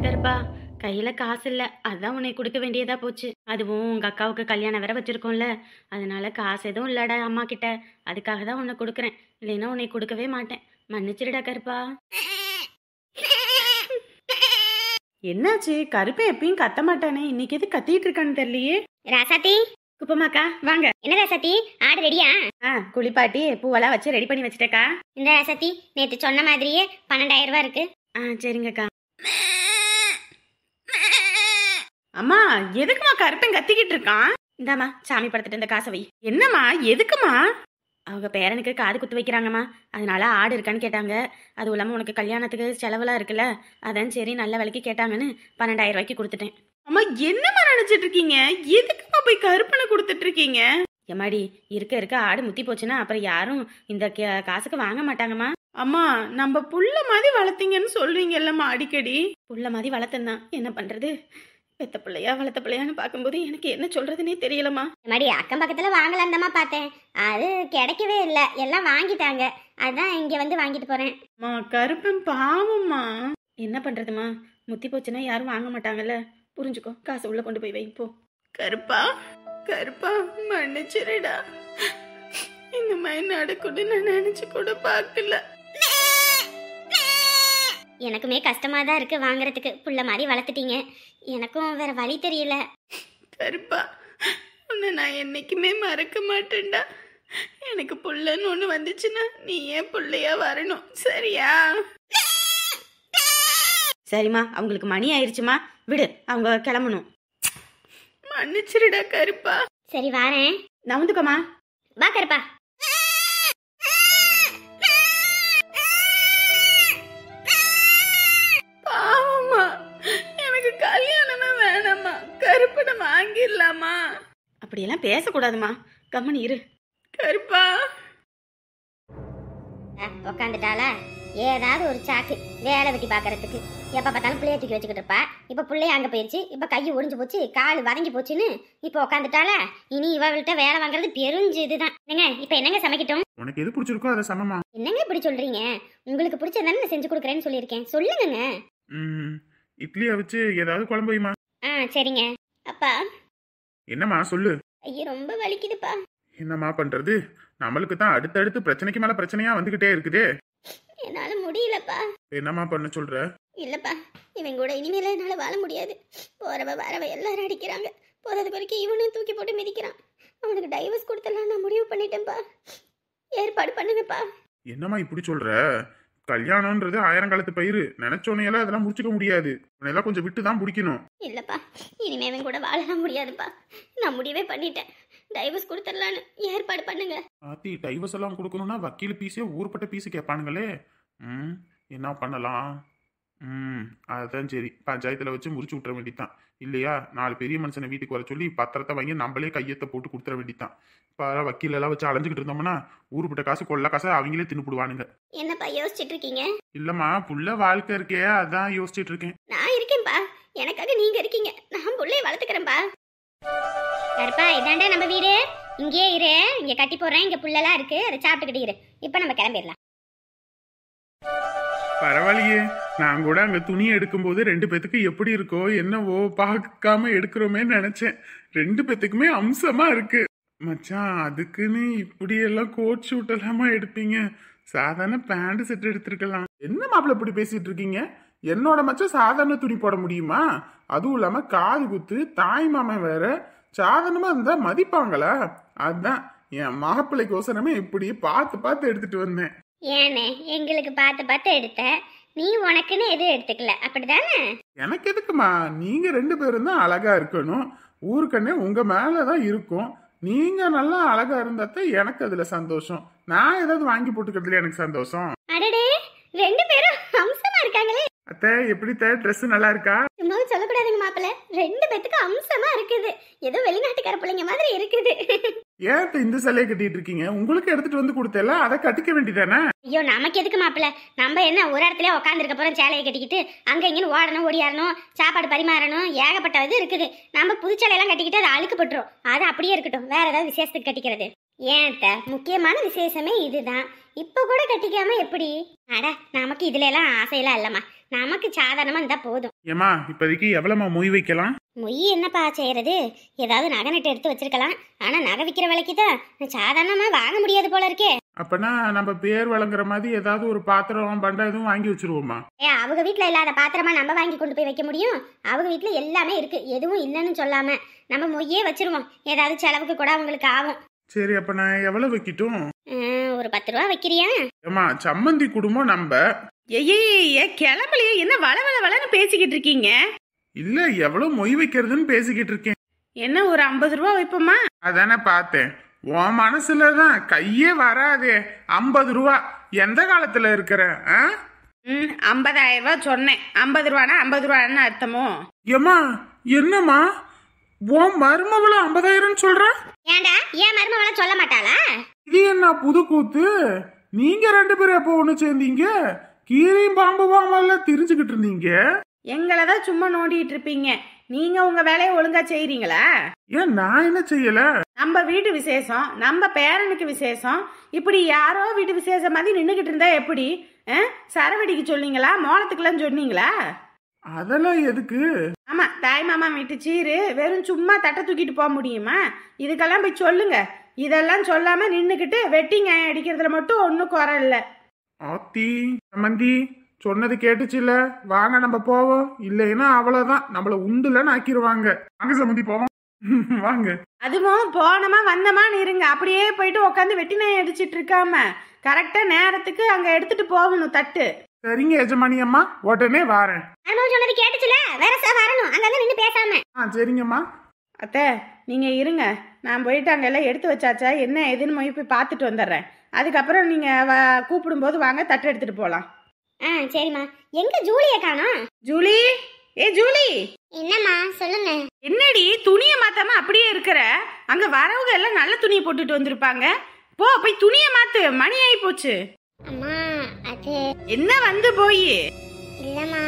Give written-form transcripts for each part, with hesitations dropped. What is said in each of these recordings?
கருப்பா, கையில காசு இல்ல. அதான் உன்னை கொடுக்க வேண்டியதா போச்சு. அதுவும் உங்க அக்காவுக்கு கல்யாணம் வேற வச்சிருக்கோம்ல. அதனால காசு எதுவும் இல்லடா அம்மா கிட்ட. அதுக்காக தான் உன்னை கொடுக்குறேன். இல்லைன்னா உன்னை கொடுக்கவே மாட்டேன். மன்னிச்சிடுடா கருப்பா. என்னாச்சு? கருப்பை எப்பயும் கத்த மாட்டானே, இன்னைக்கு எது கத்திட்டு இருக்கான்னு தெரியலையே. ராசாத்தி, குப்பமாக்கா வாங்க. என்ன ராசாத்தி, ஆடு ரெடியா? குளிப்பாட்டி பூவெல்லாம் வச்சு ரெடி பண்ணி வச்சுட்டேக்கா. இந்த ராசாத்தி, நேத்து சொன்ன மாதிரியே 12,000 ரூபாய் இருக்கு. சரிங்கக்கா. அம்மா எதுக்குமா கருப்பன் கத்திக்கிட்டு இருக்கான்? இந்தாம்மா சாமி படத்துட்டு இந்த காசை வை. என்னம்மா எதுக்குமா? அவங்க பேரனுக்கு காது குத்து வைக்கிறாங்கம்மா. அதனால ஆடு இருக்கான்னு கேட்டாங்க. அதுவும் இல்லாமல் உனக்கு கல்யாணத்துக்கு செலவெல்லாம் இருக்குல்ல, அதான் சரி நல்ல விலைக்கு கேட்டாங்கன்னு 12,000 ரூபாய்க்கு கொடுத்துட்டேன். அம்மா என்னம்மா நினைச்சிட்டு இருக்கீங்க? எதுக்குமா போய் கருப்பனை கொடுத்துட்டு இருக்கீங்க? எம்மாடி இருக்க இருக்க ஆடு முத்தி போச்சுன்னா அப்புறம் யாரும் இந்த காசுக்கு வாங்க மாட்டாங்கம்மா. அம்மா நம்ம புள்ள மாதிரி வளர்த்தீங்கன்னு சொல்றீங்கல்லம்மா அடிக்கடி. புள்ள மாதிரி வளர்த்தந்தான், என்ன பண்றது? பெத்த பிள்ளையா வளர்த்த பிள்ளையான்னு பார்க்கும்போது எனக்கு என்ன சொல்றதுன்னே தெரியலம்மா. மடி அக்கம் பக்கத்துல வாங்கலாம்தாம்மா பார்த்தேன், அது கிடைக்கவே இல்லை, எல்லாம் வாங்கிட்டாங்க. அதான் இங்க வந்து வாங்கிட்டு போறேன். அம்மா கருப்பன் பாவம்மா. என்ன பண்றதுமா, முத்தி போச்சுன்னா யாரும் வாங்க மாட்டாங்கல்ல. புரிஞ்சுக்கோ, காசு உள்ள கொண்டு போய் வை போ. கருப்பா கருப்பா மன்னிச்சிருடா. இந்த மாதிரி நடக்குன்னு நான் நினைச்சு கூட பார்க்கல. எனக்குமே கஷ்டமா தான் இருக்கு வாங்குறதுக்கு. புள்ள மாதிரி வளர்த்துட்டீங்க, எனக்கும் வேற வழி தெரியல. கருப்பா உன்னை நான் என்னைக்குமே மறக்க மாட்டேன்டா. எனக்கு புள்ளன்னு ஒண்ணு வந்துச்சுன்னா நீ ஏன் புள்ளையா வரணும், சரியா? சரிம்மா, அவங்களுக்கு மணி ஆயிடுச்சுமா, விடு, அவங்க கிளம்பணும். மன்னிச்சிருடா கருப்பா. சரி வாரேன். நவுந்துக்கோமா. வா கருப்பா. பாவம்மா, எனக்கு கல்யாணமே வேணாம்மா, கருப்பனை வாங்கிடலாமா? அப்படியெல்லாம் பேசக்கூடாதுமா, கம்மனி இரு. கருப்பா உக்காந்துட்டாளா? ஏதாவது ஒரு சாக்கு வேலை வெட்டி பாக்குறதுக்கு. எப்ப பார்த்தாலும் பிள்ளைய தூக்கி வச்சுக்கிட்டு இருப்பா. இப்ப பிள்ளைய அங்க போயிருச்சு, இப்ப கை ஒடிஞ்சு போச்சு, கால் வதங்கி போச்சுன்னு இப்ப உக்காந்துட்டாளா? இனி இவள்கிட்ட வேலை வாங்குறது பெருஞ்சு இதுதான். என்னங்க இப்ப என்னங்க சமைக்கட்டும்? உனக்கு எது பிடிச்சிருக்கோ அதை சமமா. என்னங்க இப்படி சொல்றீங்க? உங்களுக்கு பிடிச்சதானே நான் செஞ்சு கொடுக்குறேன்னு சொல்லியிருக்கேன், சொல்லுங்க. இட்லியை வச்சு ஏதாவது குழம்பு வைமா. சரிங்க. அப்பா என்னம்மா சொல்லு. ஐயோ ரொம்ப வலிக்குதுப்பா. என்னம்மா பண்றது, நம்மளுக்கு தான் அடுத்தடுத்து பிரச்சனைக்கு மேல பிரச்சனையா வந்துகிட்டே இருக்குதே. என்னால முடியலப்பா. என்னம்மா பண்ண சொல்ற? இல்லப்பா, இவன் கூட இனிமேல என்னால வாழ முடியாது. போறவ வரவ எல்லாரும் அடிக்கிறாங்க, போறதுக்கு வரைக்கும் இவனையும் தூக்கி போட்டு மிதிக்கிறான். அவனுக்கு டைவர்ஸ் கொடுத்தலாம் நான் முடிவு பண்ணிட்டேன்ப்பா. ஏற்பாடு பண்ணுங்கப்பா. என்னம்மா இப்படி சொல்ற? கல்யாணம்ன்றது 1000 காலத்து பயிர், நினைச்சோனையெல்லாம் அதெல்லாம் முடிச்சுக்க முடியாது. உன்னெல்லாம் கொஞ்சம் விட்டு தான் பிடிக்கணும். இல்லப்பா, இனிமே அவன் கூட வாழலாம் முடியாதுப்பா. நான் முடிவே பண்ணிட்டேன், டைவர்ஸ் கொடுத்துடலான்னு. ஏற்பாடு பண்ணுங்க. ஆத்தி டைவர்ஸ் எல்லாம் கொடுக்கணும்னா வக்கீல் பீஸே ஊர்பட்ட பீஸு கேட்பானுங்களே. என்ன பண்ணலாம்? அதுதான் சரி, பஞ்சாயத்துல வச்சு முடிச்சு விட்டுற வேண்டித்தான். இல்லையா 4 பெரிய மனுஷனை வீட்டுக்கு வர சொல்லி பத்திரத்தை வாங்கி நம்மளே கையத்தை போட்டு கொடுத்துட வேண்டித்தான். இப்போ வக்கீல் எல்லாம் வச்சு அலைஞ்சுக்கிட்டு இருந்தோம்னா ஊருப்பட்ட காசு கொள்ள காசை அவங்களே தின்னுபிடுவானுங்க. என்னப்பா யோசிச்சுட்டு இருக்கீங்க? இல்லம்மா, புள்ள வாழ்க்கை இருக்கே, அதான் யோசிச்சுட்டு இருக்கேன். நான் இருக்கேன்பா, எனக்காக நீங்க இருக்கீங்க. நான் புள்ளைய வளர்த்துக்கிறேன்பா. கருப்பா இதாண்டா நம்ம வீடு, இங்கே இரு. இங்க கட்டி போடுறேன், இங்க புள்ளெல்லாம் இருக்கு, அதை சாப்பிட்டுக்கிட்டு இரு. இப்ப நம்ம கிளம்பிடலாம். பரவாயில்லையே, நான் கூட அங்க துணி எடுக்கும்போது 2 பேத்துக்கு எப்படி இருக்கோ என்னவோ பார்க்காம எடுக்கிறோமே நினைச்சேன். 2 பேத்துக்குமே அம்சமா இருக்கு. மச்சான் அதுக்குன்னு இப்படி எல்லாம் கோட் ஷூட் எல்லாமா எடுப்பீங்க? சாதாரண பேண்ட் செட் எடுத்திருக்கலாம். என்ன மாப்பிள்ள இப்படி பேசிட்டு இருக்கீங்க? என்னோட மச்சான் சாதாரண துணி போட முடியுமா? அதுவும் இல்லாம காது குத்து, தாய் மாமன் வேற, சாதாரணமா இருந்தா மதிப்பாங்களா? அதான் என் மாப்பிள்ளைக்கோசரமே இப்படி பார்த்து பார்த்து எடுத்துட்டு வந்தேன். ஏனே எங்களுக்கு பார்த்து பார்த்து எடுத்த, நீ உனக்குன்னு எதுவும் எடுத்துக்கல, அப்படிதானே? எனக்கு எதுக்குமா, நீங்க 2 பேரும் தான் அழகா இருக்கணும். ஊருக்கண்ணே உங்க மேலதான் இருக்கும். நீங்க நல்லா அழகா இருந்தாத்தான் எனக்கு அதுல சந்தோஷம். நான் ஏதாவது வாங்கி போட்டுக்கிறதுல எனக்கு சந்தோஷம். அடடே, 2 பேரும் அம்சமா இருக்காங்களே. அத்தை எப்படி ட்ரெஸ் நல்லா இருக்கா? சும்மா சொல்லக்கூடாதுங்க மாப்பிள்ள, 2 பேத்துக்கு அம்சமா இருக்குது. ஏதோ வெளிநாட்டுக்கார பிள்ளைங்க மாதிரி இருக்குது. ஏன் இந்த சிலையை கட்டிட்டு இருக்கீங்க? உங்களுக்கு எடுத்துட்டு வந்து கொடுத்தல, அதை கட்டிக்க வேண்டியதானே? ஐயோ நமக்கு எதுக்கு மாப்பிள்ள, நம்ம என்ன ஒரு இடத்துல உட்காந்துருக்க போறோம் சேலையை கட்டிக்கிட்டு? அங்க இங்கன்னு ஓடணும், ஓடியாரணும், சாப்பாடு பரிமாறணும், ஏகப்பட்ட இது இருக்குது. நம்ம புது சேலையெல்லாம் கட்டிக்கிட்டு அது அழுக்கு பட்டுரும். அது அப்படியே இருக்கட்டும், வேற ஏதாவது விசேஷத்துக்கு கட்டிக்கிறது. ஏன் அத்தை, முக்கியமான விசேஷமே இதுதான். இப்ப கூட கட்டிக்காம எப்படி? அட, நமக்கு இதுல எல்லாம் ஆசையெல்லாம் இல்லம்மா. நமக்கு சாதாரணமா இருந்தா போதும். ஏமா இப்போதைக்கு எவ்வளவுமா மொய் வைக்கலாம்? மொய் என்னப்பா செய்யறது? ஏதாவது நகை நட்டு எடுத்து வச்சிருக்கலாம். ஆனா நகை விற்கிற விலைக்கு தான் சாதாரணமா வாங்க முடியாது போல இருக்கே. அப்பனா நம்ம பேர் வழங்குற மாதிரி ஏதாவது ஒரு பாத்திரம் பண்டம் எதுவும் வாங்கி வச்சிருவோமா? அவங்க வீட்டுல இல்லாத பாத்திரமா நம்ம வாங்கி கொண்டு போய் வைக்க முடியும்? அவங்க வீட்டுல எல்லாமே இருக்கு, எதுவும் இல்லைன்னு சொல்லாம நம்ம மொய்யே வச்சிருவோம். ஏதாவது செலவுக்கு கூட அவங்களுக்கு ஆகும். சரி, அப்ப நான் எவ்வளவு வைக்கட்டும்? ஒரு 10 ரூபா வைக்கிறியா? ஏமா சம்மந்தி குடும்பம் நம்ம. ஏய் கிளம்பலையே, என்ன வளன்னு பேசிக்கிட்டு இருக்கீங்க? இல்ல, எவ்வளவு மொய் வைக்கிறதுன்னு பேசிக்கிட்டு இருக்கேன். என்ன ஒரு 50 ரூபா வைப்போமா? அதானே பார்த்தேன். உன் மனசுலதான் கையே வராதே. 50 ரூபா எந்த காலத்துல இருக்கிற? 50,000 ரூபா சொன்னேன். 50 ரூபானா 50 ரூபான்னு அர்த்தமோ? ஏமா என்னம்மா உன் மருமவள 50,000 சொல்ற? ஏண்டா, ஏன் மருமவள சொல்ல மாட்டாளா? இது என்ன புது கூத்து? நீங்க 2 பேரும் எப்போ ஒண்ணு சேர்ந்தீங்க? கீரையும் பாம்பு பாம்பல்ல திரிஞ்சுக்கிட்டு இருந்தீங்க. எங்களை தான் சும்மா நோண்டிட்டு இருப்பீங்க. நீங்க உங்க வேலையை ஒழுங்கா செய்றீங்களா? ஏன் நான் என்ன செய்யல? நம்ம வீட்டு விசேஷம், நம்ம பேரனுக்கு விசேஷம், இப்படி யாரோ வீட்டு விசேஷம் மாதிரி நின்னுகிட்டு இருந்தா எப்படி? சரவடிக்கு சொன்னீங்களா? மோளத்துக்கெல்லாம் சொன்னீங்களா? அதெல்லாம் எதுக்கு? ஆமா, தாய் மாமா வீட்டு சீரு வெறும் சும்மா தட்டை தூக்கிட்டு போக முடியுமா? இதுக்கெல்லாம் போய் சொல்லுங்க. இதெல்லாம் சொல்லாம நின்னுக்கிட்டு வெட்டிங்க அடிக்கிறதுல மட்டும் ஒன்னும் குறை இல்ல. ஆத்தி சம்மந்தி சொன்னது கேட்டுச்சுல, வாங்க நம்ம போவோம். இல்லைன்னா அவ்வளவுதான், நம்மள உண்டுலன்னு ஆக்கிடுவாங்க. வாங்க சம்மந்தி போவோம். வாங்க. அதுவும் போனமா வந்தமான்னு இருங்க. அப்படியே போயிட்டு உட்காந்து வெட்டினை அடிச்சிட்டு இருக்காம கரெக்டா நேரத்துக்கு அங்க எடுத்துட்டு போகணும் தட்டு. சரிங்க எஜமானி அம்மா, உடனே வாரேன். அனுபவம் சொன்னது கேட்டுச்சுல, வேற சார் வரணும். அங்க நின்னு பேசாம. சரிங்கம்மா. அத்தை நீங்க இருங்க, நான் போயிட்டு அங்க எல்லாம் எடுத்து வச்சாச்சா என்ன எதுன்னு போய் பார்த்துட்டு வந்துடுறேன். அதுக்கப்புறம் நீங்க கூப்பிடும் போது வாங்க, தட்டு எடுத்துட்டு போலாம். சரிம்மா. எங்க ஜூலிய காணோம்? Julie, Julie. என்னம்மா சொல்லுங்க. என்னடி துணியை மாத்தாம அப்படியே இருக்கிற? அங்க வரவங்க எல்லாம் நல்ல துணியை போட்டுட்டு வந்திருப்பாங்க. போய் துணியை மாத்து, மணி ஆகி போச்சு. அம்மா அது என்ன வந்து போய்? இல்லம்மா,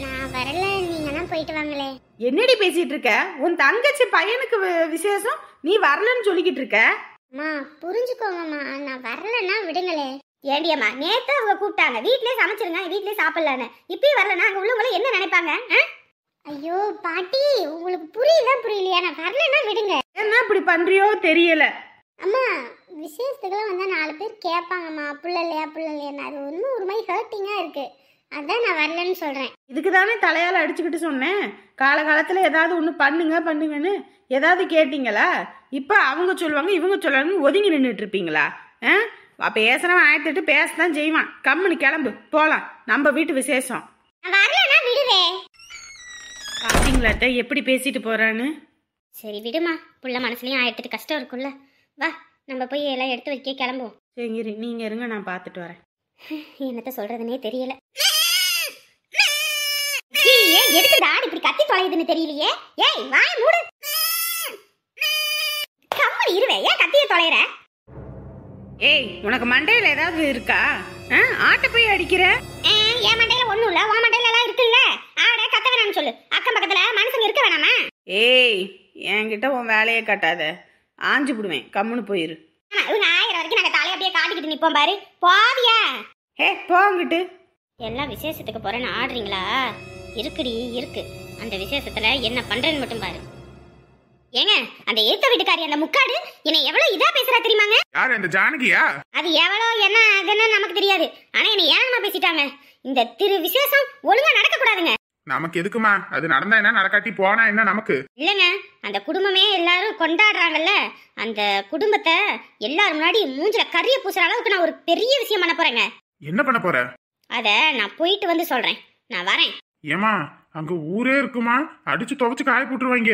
நான் வரல, நீங்க தான் போயிட்டு வாங்களே. என்னடி பேசிட்டு இருக்க? உன் தங்கச்சி பையனுக்கு விசேஷம், நீ வரலன்னு சொல்லிக்கிட்டு இருக்க. அம்மா புரிஞ்சுக்கோங்கம்மா, நான் வரலன்னா விடுங்களே. ஏண்டியம்மா, நேத்து அவங்க கூப்பிட்டாங்க, வீட்லயே சமைச்சிருங்க, வீட்லயே சாப்பிடலான்னு. இப்பயும் வரலன்னா அங்க உள்ளவங்கள என்ன நினைப்பாங்க? ஐயோ பாட்டி, உங்களுக்கு புரியலையா? நான் வரலன்னா விடுங்க. என்ன இப்படி பண்றியோ தெரியல. அம்மா, விசேஷத்துக்குலாம் வந்தா 4 பேர் கேட்பாங்கம்மா, புள்ள இல்லையான்னு. அது ஒன்றும் ஒரு மாதிரி ஹர்ட்டிங்கா இருக்கு. அதான் நான் வரலன்னு சொல்றேன். இதுக்கு தானே தலையால அடிச்சுக்கிட்டு சொன்னேன். காலகாலத்துல ஏதாவது ஒண்ணு பண்ணுங்கன்னு ஏதாவது கேட்டீங்களா? இப்ப அவங்க சொல்லுவாங்க, இவங்க சொல்லுவாங்க, ஒதுங்கி நின்றுட்டு இருப்பீங்களா? பேசுறவன் ஆயத்திட்டு பேசதான் செய்வான். கம்முன்னு கிளம்பு, போலாம். நம்ம வீட்டு விசேஷம். வரலன்னா விடுவே. பாத்தீங்களா எப்படி பேசிட்டு போறான்னு? சரி விடுமா, புள்ள மனசுலயும் 1008 கஷ்டம் இருக்குல்ல. வா, நம்ம போய் எல்லாம் எடுத்து வைக்க கிளம்புவோம். சரி நீங்க இருங்க, நான் பாத்துட்டு வரேன். என்னத்த சொல்றதுன்னே தெரியல. எதுக்கு தாடி இப்படி கத்தி தொலையுதுன்னு தெரியலையே. ஏய் வாய மூடு. கம்மடி இருவே, ஏன் கத்திய தொலைற? ஏய், உனக்கு மண்டையில ஏதாவது இருக்கா? ஆட்ட போய் அடிக்கிற? என் மண்டையில ஒண்ணும் இல்ல, உன் மண்டையில எல்லாம் இருக்குல்ல. ஆட கத்த வேணாம்னு சொல்லு. அக்கம் பக்கத்துல மனுஷங்க இருக்க வேணாமா? ஏய், என்கிட்ட உன் வேலையை காட்டாத, ஆஞ்சு விடுவேன். கம்முன்னு போயிரு. இவங்க 1000 வரைக்கும் நாங்க தலையை அப்படியே காட்டிக்கிட்டு நிப்போம் பாரு. போவியா? போங்கிட்டு. எல்லாம் விசேஷத்துக்கு போறேன்னு ஆடுறீங்களா? இருக்குடி இருக்கு. அந்த விசேஷத்துல என்ன பண்றேன்னு மட்டும் பாரு. ஏங்க, அந்த ஏத்த வீட்டுக்காரி அந்த முக்காடு என்னை எவ்வளவு இதா பேசுறா தெரியுமாங்க? யார் அந்த ஜானகியா? அது எவ்வளவு என்ன அதுன்னு நமக்கு தெரியாது. ஆனா என்ன ஏனமா பேசிட்டாங்க. இந்த திரு விசேஷம் ஒழுங்கா நடக்க கூடாதுங்க. நமக்கு எதுக்குமா? அது நடந்தா என்ன, நடக்காட்டி போனா என்ன நமக்கு? இல்லங்க, அந்த குடும்பமே எல்லாரும் கொண்டாடுறாங்கல்ல, அந்த குடும்பத்தை எல்லாரும் முன்னாடி மூஞ்சில கரிய பூசுற அளவுக்கு நான் ஒரு பெரிய விஷயம் பண்ண போறேங்க. என்ன பண்ண போற? அத நான் போயிட்டு வந்து சொல்றேன். நான் வரேன். ஏமா, அங்க ஊரே இருக்குமா? அடிச்சு துவைச்சு காய போட்டுருவாங்க.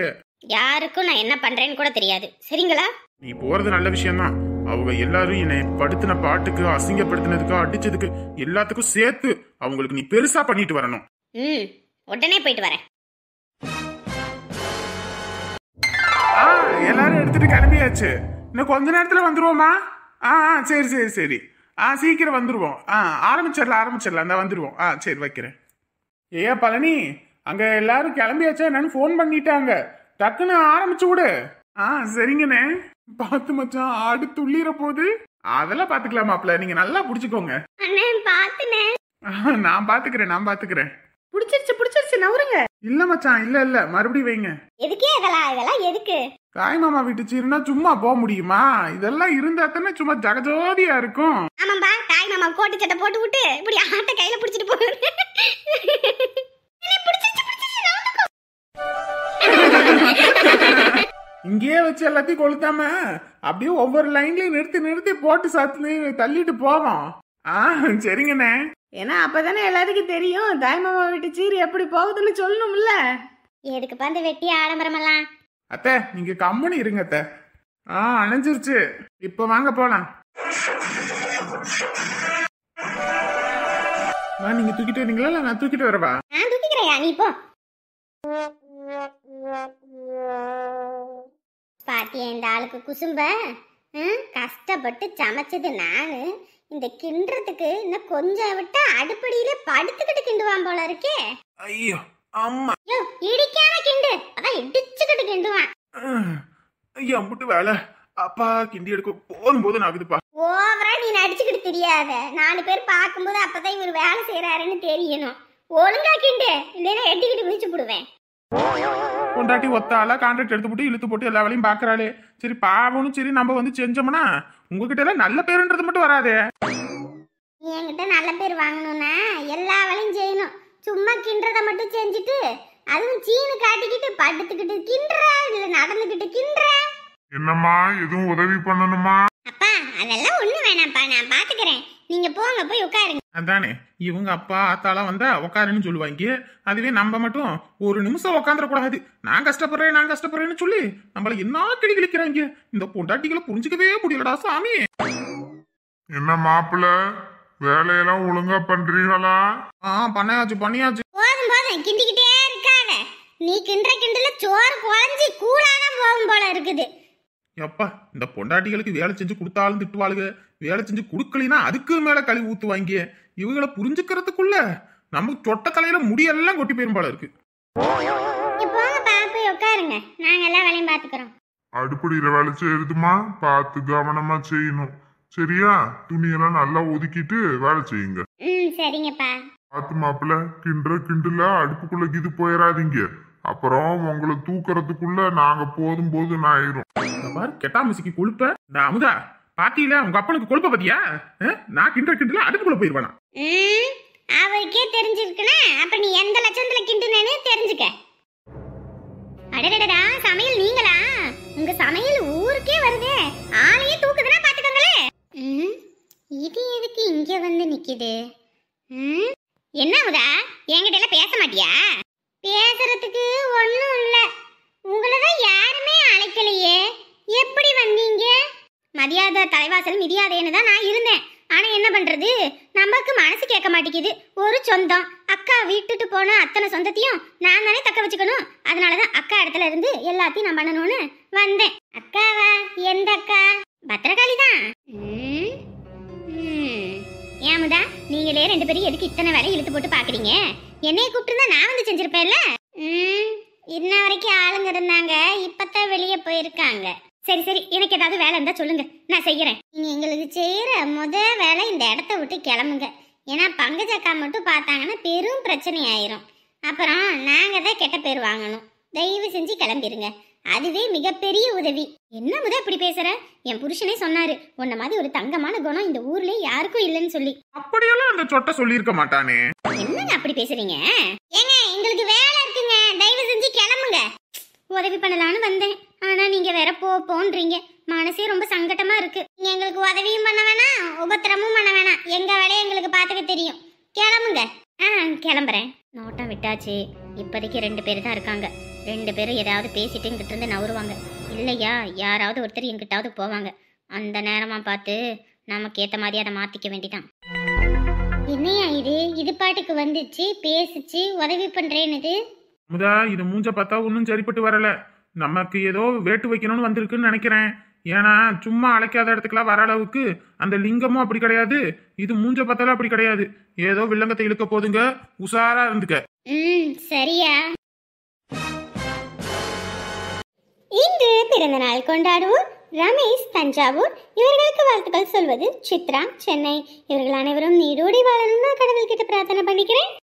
யாருக்கும் நான் என்ன பண்றேன்னு கூட தெரியாது, சரிங்களா? நீ போறது நல்ல விஷயம்தான். அவங்க எல்லாரும் என்னை படுத்தின பாட்டுக்கு, அசிங்கப்படுத்தினதுக்கு, அடிச்சதுக்கு எல்லாத்துக்கும் சேர்த்து அவங்களுக்கு நீ பெருசா பண்ணிட்டு வரணும். உடனே போயிட்டு வரேன். எல்லாரும் எடுத்துட்டு கிளம்பியாச்சு. இன்னும் கொஞ்ச நேரத்துல வந்துருவோமா? சரி சரி சரி. சீக்கிரம் வந்துருவோம். ஆரம்பிச்சிடலாம். அந்த வந்துருவோம். சரி வைக்கிறேன். ஏயா பழனி, அங்க எல்லாரும் கிளம்பியாச்சா என்னன்னு போன் பண்ணிட்டாங்க. டக்குன்னு ஆரம்பிச்சு விடு. சரிங்கண்ணே. பாத்து மச்சான், ஆடு துள்ளிற போது. அதெல்லாம் பாத்துக்கலாம் மாப்ள, நீங்க நல்லா புடிச்சுக்கோங்க. அண்ணே பாத்துனே. நான் பாத்துக்கிறேன். பிடிச்சிருச்சு நவுருங்க. இல்ல மச்சான், இல்ல மறுபடியும் வைங்க. எதுக்கே இதெல்லாம் எதுக்கு? தாய் மாமா வீட்டு சீருனா சும்மா போக முடியுமா? இதெல்லாம் இருந்தா தானே சும்மா ஜகஜோதியா இருக்கும். ஆமாம்பா, தாய் மாமா கோட்டு சட்டை போட்டு விட்டு இப்படி ஆட்டை கையில பிடிச்சிட்டு போகுது. இங்கேயே வச்சு எல்லாத்தையும் கொளுத்தாம அப்படியே ஒவ்வொரு லைன்லயும் நிறுத்தி போட்டு சாத்து தள்ளிட்டு போவோம். சரிங்கண்ணே. ஏன்னா அப்பதானே எல்லாத்துக்கும் தெரியும் தாய்மாமா வீட்டு சீரி எப்படி போகுதுன்னு சொல்லணும்ல. எதுக்குப்பா இந்த வெட்டி ஆடம்பரமெல்லாம்? அத்தை நீங்க கம்முன்னு இருங்க அத்தை. அணைஞ்சிருச்சு. இப்ப வாங்க போலாம். நீங்க தூக்கிட்டு வரீங்களா இல்ல நான் தூக்கிட்டு வரவா? நான் தூக்கிக்கிறேயா, நீ போ. பாத்தியா இந்த ஆளுக்கு குசும்ப? கஷ்டப்பட்டு சமைச்சது நானு. இந்த கிண்டுறதுக்கு இன்னும் கொஞ்சம் விட்டா அடுப்படியில படுத்துக்கிட்டு கிண்டுவான் போல இருக்கே. ஐயோ அம்மா. ஐயோ இடிக்காம கிண்டு, அதான் இடிச்சுக்கிட்டு கிண்டுவான். ஐயா அம்புட்டு வேலை அப்பா கிண்டி எடுக்க போதும் ஆகுதுப்பா. ஓவரா நீ நடிச்சுக்கிட்டு தெரியாத. 4 பேர் பார்க்கும்போது அப்பதான் இவர் வேலை செய்யறாருன்னு தெரியணும். ஒழுங்கா கிண்டு, இல்லைன்னா எட்டிக்கிட்டு மிதிச்சு போடுவேன். கொண்டாட்டி ஒத்தால கான்ட்ராக்ட் எடுத்து போட்டு இழுத்து போட்டு எல்லா வேலையும் பாக்குறாளே. சரி பாவனும் சரி நம்ம வந்து செஞ்சோம்னா உங்ககிட்ட எல்லாம் நல்ல பேருன்றது மட்டும் வராதே. என்கிட்ட நல்ல பேர் வாங்கணும்னா எல்லா வேலையும் செய்யணும். சும்மா கிண்டுறத மட்டும் செஞ்சுட்டு அதுவும் சீனு காட்டிக்கிட்டு படுத்துக்கிட்டு கிண்டுற இல்ல நடந்துக்கிட்டு கிண்டுற. என்னம்மா எதுவும் உதவி பண்ணணுமா? அப்பா அதெல்லாம் ஒண்ணு வேணாம்ப்பா, நான் பாத்துக்கிறேன். நீங்க போங்க, போய் உட்காருங்க. அதானே இவங்க அப்பா ஆத்தாலாம் வந்தா உட்காருன்னு சொல்லுவாங்க. அதுவே நம்ம மட்டும் ஒரு நிமிஷம் உட்காந்துட கூடாது. நான் கஷ்டப்படுறேன்னு சொல்லி நம்மள என்ன கிளி கிழிக்கிறாங்க. இந்த பொண்டாட்டிகளை புரிஞ்சுக்கவே முடியலடா சாமி. என்ன மாப்பிள்ள வேலையெல்லாம் ஒழுங்கா பண்றீங்களா? பண்ணியாச்சு. போதும் கிண்டிக்கிட்டே இருக்காத. நீ கிண்டுல சோறு குழஞ்சி கூடாதான் போகும் போல இருக்குது. எப்பா இந்த பொண்டாட்டிகளுக்கு வேலை செஞ்சு கொடுத்தாலும் திட்டுவாளுங்க, வேலை செஞ்சு கொடுக்கலினா அதுக்கு மேல கழுவி ஊத்துவாங்க. இவங்களை புரிஞ்சுக்கிறதுக்குள்ள நமக்கு சொட்ட தலையில முடியெல்லாம் கொட்டி போயிரும் போல இருக்கு. போங்கப்பா, போய் உட்காருங்க, நாங்க எல்லா வேலையும் பாத்துக்கிறோம். அடுப்படியில வேலை செய்யறதுமா பார்த்து கவனமா செய்யணும் சரியா? துணியெல்லாம் நல்லா ஒதுக்கிட்டு வேலை செய்யுங்க. சரிங்கப்பா. பார்த்து மாப்பிள்ள கிண்டுல அடுப்புக்குள்ள இது போயிடாதீங்க. அப்புறம் உங்களை தூக்கறதுக்குள்ள நாங்க போதும் ஆயிரும். கெட்டா மிசிக்கு கொழுப்ப நான் அமுதா பாத்தியில உங்க அப்பனுக்கு கொழுப்ப பத்தியா? நான் கிண்டுல அடுப்புக்குள்ள போயிருவானா? அவருக்கே தெரிஞ்சிருக்குன்னா அப்ப நீ எந்த லட்சத்துல கிண்டுனேன்னு தெரிஞ்சுக்க. அடடடா, சமையல் நீங்களா? உங்க சமையல் ஊருக்கே வருதே. ஆளையே தூக்குதுன்னா பாத்துக்கங்களே. இது எதுக்கு இங்க வந்து நிக்குது? என்ன அமுதா, என்கிட்ட எல்லாம் பேச மாட்டியா? பேசுறதுக்கு ஒண்ணும் இல்ல. உங்களதான் யாருமே அழைக்கலையே, எப்படி வந்தீங்க? மரியாதை தலைவாசல் மிதியாதேன்னு தான் நான் இருந்தேன். ஆனா என்ன பண்றது, நமக்கு மனசு கேட்க மாட்டேங்குது. ஒரு சொந்தம் அக்கா விட்டுட்டு போன அத்தனை சொந்தத்தையும் நான் தானே தக்க வச்சுக்கணும். அதனாலதான் அக்கா இடத்துல இருந்து எல்லாத்தையும் நான் பண்ணணும்னு வந்தேன். அக்காவா? எந்த அக்கா? பத்திரகாளி தான். ஏமுதா, நீங்களே 2 பேரும் எதுக்கு இத்தனை வேலை இழுத்து போட்டு பாக்குறீங்க? என்னைய கூப்பிட்டு நான் வந்து செஞ்சிருப்பேன்ல. இன்ன வரைக்கும் ஆளுங்க இருந்தாங்க, இப்பதான் வெளியே போயிருக்காங்க. சரி எனக்கு ஏதாவது வேலை இருந்தா சொல்லுங்க, நான் செய்யறேன். நீங்க எங்களுக்கு செய்யற வேலை இந்த இடத்த விட்டு கிளம்புங்க. ஏன்னா பங்கஜக்கா மட்டும் பார்த்தாங்கன்னா பெரும் பிரச்சனை ஆயிரும். அப்புறம் நாங்க தான் கெட்ட பேர் வாங்கணும். தயவு செஞ்சு கிளம்பிருங்க, அதுவே மிகப்பெரிய உதவி. என்ன முத இப்படி பேசுற? என் புருஷனே சொன்னாரு, உன்ன மாதிரி ஒரு தங்கமான குணம் இந்த ஊர்ல யாருக்கும் இல்லைன்னு சொல்லி. அப்படியெல்லாம் அந்த சொட்ட சொல்லி இருக்க மாட்டானே. என்னங்க அப்படி பேசுறீங்க? ஏங்க எங்களுக்கு வேலை இருக்குங்க, தயவு செஞ்சு கிளம்புங்க. உதவி பண்ணலான்னு வந்தேன், ஆனா நீங்க வேற போன்றீங்க. மனசே ரொம்ப சங்கடமா இருக்கு. நீங்க எங்களுக்கு உதவியும் பண்ண வேணாம், உபத்திரமும் பண்ண வேணாம். எங்க வேலையை எங்களுக்கு பாத்துக்க தெரியும். கிளம்புங்க. கிளம்புறேன். நோட்டம் விட்டாச்சு. இப்போதைக்கு 2 பேர் தான் இருக்காங்க. 2 பேரும் ஏதாவது பேசிட்டு இங்கிட்ட இருந்து நவருவாங்க. இல்லையா யாராவது ஒருத்தர் எங்கிட்டாவது போவாங்க. அந்த நேரமா பார்த்து நமக்கு ஏத்த மாதிரி அதை மாத்திக்க வேண்டிதான். என்னையா இது பாட்டுக்கு வந்துச்சு, பேசிச்சு, உதவி பண்றேன்னு. முதா இது மூஞ்ச பார்த்தா ஒன்னும் சரிப்பட்டு வரல. நமக்கு ஏதோ வேட்டு வைக்கணும்னு வந்திருக்குன்னு நினைக்கிறேன். ஏன்னா சும்மா அழைக்காத இடத்துக்குலாம் வர அளவுக்கு அந்த லிங்கமும் அப்படி கிடையாது, இது மூஞ்ச பார்த்தாலும் அப்படி கிடையாது. ஏதோ வில்லங்கத்தை இழுக்க போதுங்க, உஷாரா இருந்துக்க. சரியா? இன்று பிறந்த நாள் கொண்டாடுவோம் ரமேஷ் தஞ்சாவூர். இவர்களுக்கு வாழ்த்துக்கள் சொல்வது சித்ரா சென்னை. இவர்கள் அனைவரும் நீடோடி வாழணும்னு கடவுள்கிட்ட பிரார்த்தனை பண்ணிக்கிறேன்.